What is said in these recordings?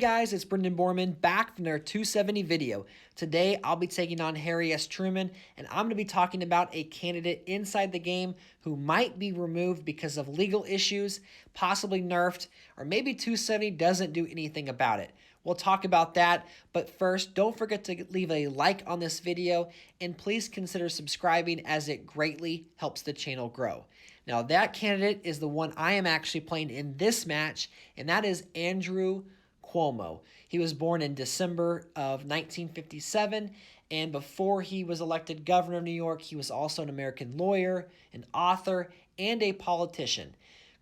guys, it's Brendan Borman back from their 270 video. Today I'll be taking on Harry S. Truman, and I'm going to be talking about a candidate inside the game who might be removed because of legal issues, possibly nerfed, or maybe 270 doesn't do anything about it. We'll talk about that, but first, don't forget to leave a like on this video, and please consider subscribing as it greatly helps the channel grow. Now, that candidate is the one I am actually playing in this match, and that is Andrew Cuomo. He was born in December of 1957, and before he was elected governor of New York, he was also an American lawyer, an author, and a politician.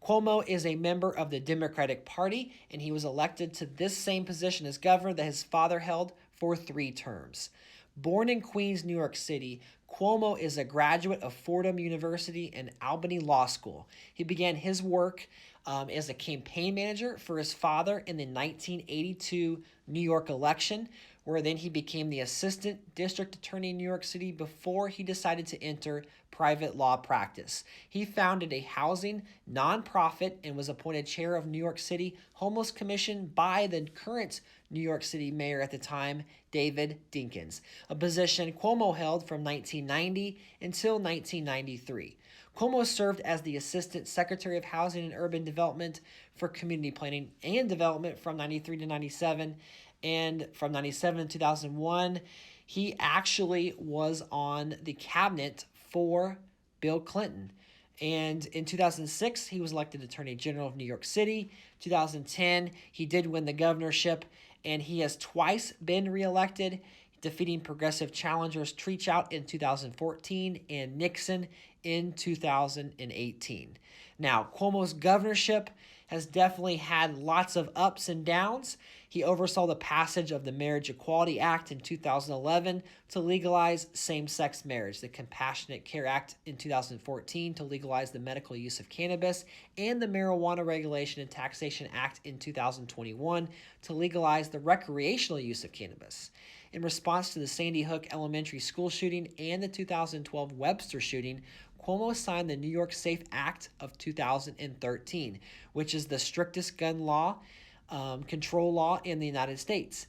Cuomo is a member of the Democratic Party, and he was elected to this same position as governor that his father held for 3 terms. Born in Queens, New York City, Cuomo is a graduate of Fordham University and Albany Law School. He began his work as a campaign manager for his father in the 1982 New York election, where then he became the assistant district attorney in New York City before he decided to enter private law practice. He founded a housing nonprofit and was appointed chair of New York City Homeless Commission by the current New York City mayor at the time, David Dinkins, a position Cuomo held from 1990 until 1993. Cuomo served as the Assistant Secretary of Housing and Urban Development for Community Planning and Development from 93 to 97, and from 97 to 2001, he actually was on the cabinet for Bill Clinton. And in 2006, he was elected Attorney General of New York City. 2010, he did win the governorship, and he has twice been reelected, defeating progressive challengers Treachout in 2014 and Nixon in 2018. Now, Cuomo's governorship has definitely had lots of ups and downs. He oversaw the passage of the Marriage Equality Act in 2011 to legalize same-sex marriage, the Compassionate Care Act in 2014 to legalize the medical use of cannabis, and the Marijuana Regulation and Taxation Act in 2021 to legalize the recreational use of cannabis. In response to the Sandy Hook Elementary School shooting and the 2012 Webster shooting, Cuomo signed the New York SAFE Act of 2013, which is the strictest gun law control law in the United States.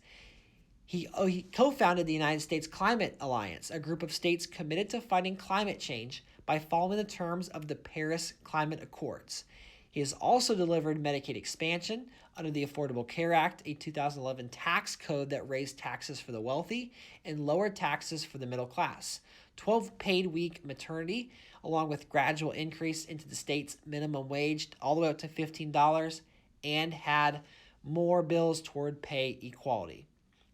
He co-founded the United States Climate Alliance, a group of states committed to fighting climate change by following the terms of the Paris Climate Accords. He has also delivered Medicaid expansion under the Affordable Care Act, a 2011 tax code that raised taxes for the wealthy and lowered taxes for the middle class, 12 paid week maternity, along with gradual increase into the state's minimum wage all the way up to $15, and had more bills toward pay equality.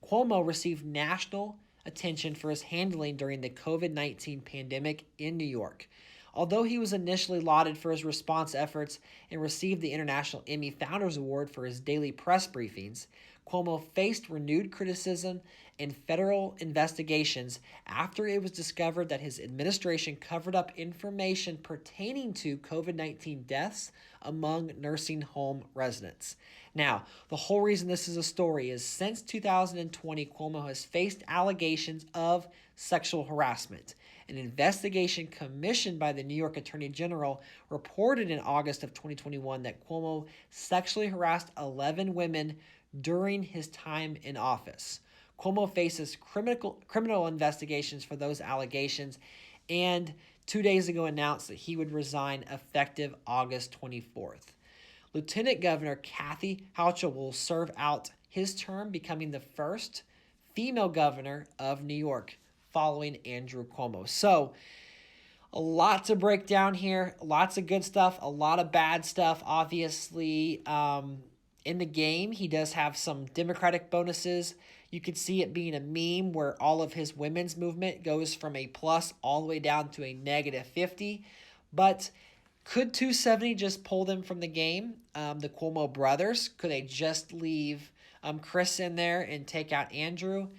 Cuomo received national attention for his handling during the COVID-19 pandemic in New York. Although he was initially lauded for his response efforts and received the International Emmy Founders Award for his daily press briefings, Cuomo faced renewed criticism and federal investigations after it was discovered that his administration covered up information pertaining to COVID-19 deaths among nursing home residents. Now, the whole reason this is a story is since 2020, Cuomo has faced allegations of sexual harassment. An investigation commissioned by the New York Attorney General reported in August of 2021 that Cuomo sexually harassed 11 women during his time in office. Cuomo faces criminal investigations for those allegations, and 2 days ago announced that he would resign effective August 24th. Lieutenant Governor Kathy Hochul will serve out his term, becoming the first female governor of New York following Andrew Cuomo. So, a lot to break down here. Lots of good stuff, a lot of bad stuff, obviously. In the game, he does have some Democratic bonuses. You could see it being a meme where all of his women's movement goes from a plus all the way down to a negative 50. But could 270 just pull them from the game? The Cuomo brothers, could they just leave Chris in there and take out Andrew?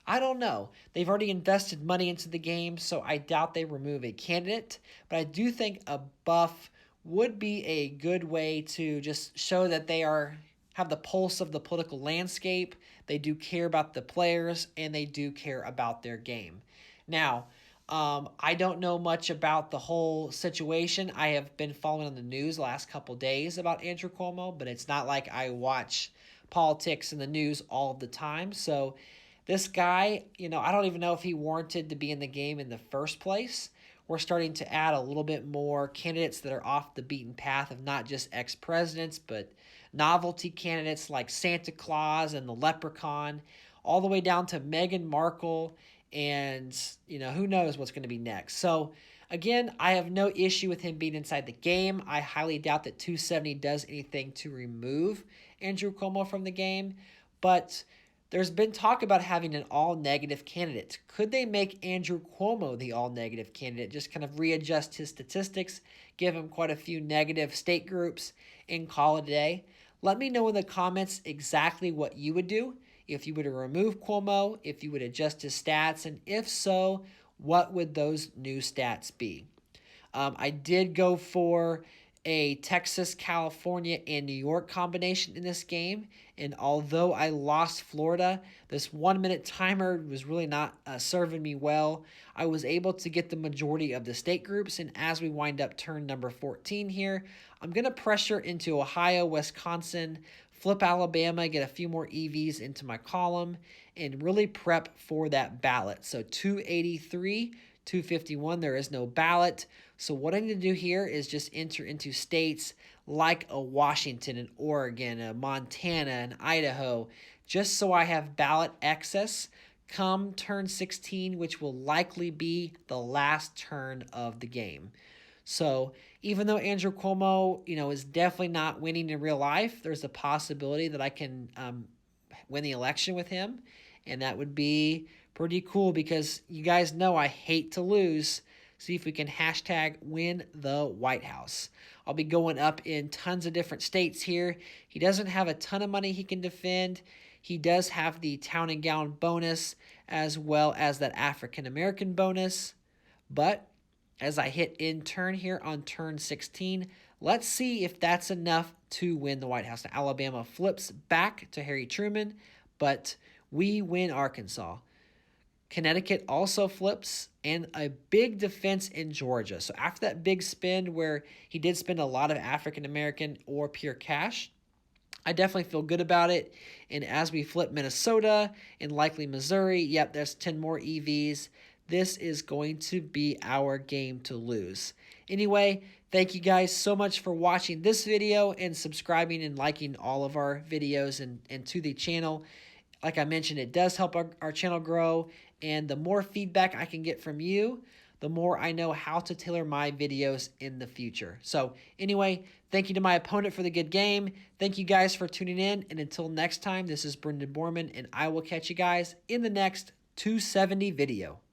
I don't know. They've already invested money into the game, so I doubt they remove a candidate. But I do think a buff would be a good way to just show that they have the pulse of the political landscape. They do care about the players, and they do care about their game. Now, I don't know much about the whole situation. I have been following on the news the last couple days about Andrew Cuomo, but it's not like I watch politics and the news all the time. So this guy, I don't even know if he warranted to be in the game in the first place. We're starting to add a little bit more candidates that are off the beaten path of not just ex-presidents, but novelty candidates like Santa Claus and the Leprechaun, all the way down to Meghan Markle, and who knows what's going to be next. So again, I have no issue with him being inside the game. I highly doubt that 270 does anything to remove Andrew Cuomo from the game, but there's been talk about having an all-negative candidate. Could they make Andrew Cuomo the all-negative candidate? Just kind of readjust his statistics, give him quite a few negative state groups, and call it a day? Let me know in the comments exactly what you would do. If you were to remove Cuomo, if you would adjust his stats, and if so, what would those new stats be? I did go for a Texas, California, and New York combination in this game. And although I lost Florida, this 1 minute timer was really not serving me well. I was able to get the majority of the state groups. And as we wind up turn number 14 here, I'm going to pressure into Ohio, Wisconsin, flip Alabama, get a few more EVs into my column, and really prep for that ballot. So 283, 251, there is no ballot. So what I need to do here is just enter into states like a Washington, and Oregon, a Montana, and Idaho, just so I have ballot access come turn 16, which will likely be the last turn of the game. So even though Andrew Cuomo, is definitely not winning in real life, there's a possibility that I can win the election with him, and that would be pretty cool because you guys know I hate to lose. See if we can hashtag win the White House. I'll be going up in tons of different states here. He doesn't have a ton of money he can defend. He does have the town and gown bonus as well as that African American bonus. But as I hit in turn here on turn 16, let's see if that's enough to win the White House. Now, Alabama flips back to Harry Truman, but we win Arkansas. Connecticut also flips, and a big defense in Georgia. So after that big spend where he did spend a lot of African American or pure cash, I definitely feel good about it. And as we flip Minnesota and likely Missouri, yep, there's 10 more EVs. This is going to be our game to lose. Anyway, thank you guys so much for watching this video and subscribing and liking all of our videos and to the channel. Like I mentioned, it does help our channel grow, and the more feedback I can get from you, the more I know how to tailor my videos in the future. So anyway, thank you to my opponent for the good game. Thank you guys for tuning in, and until next time, this is Brendan Borman, and I will catch you guys in the next 270 video.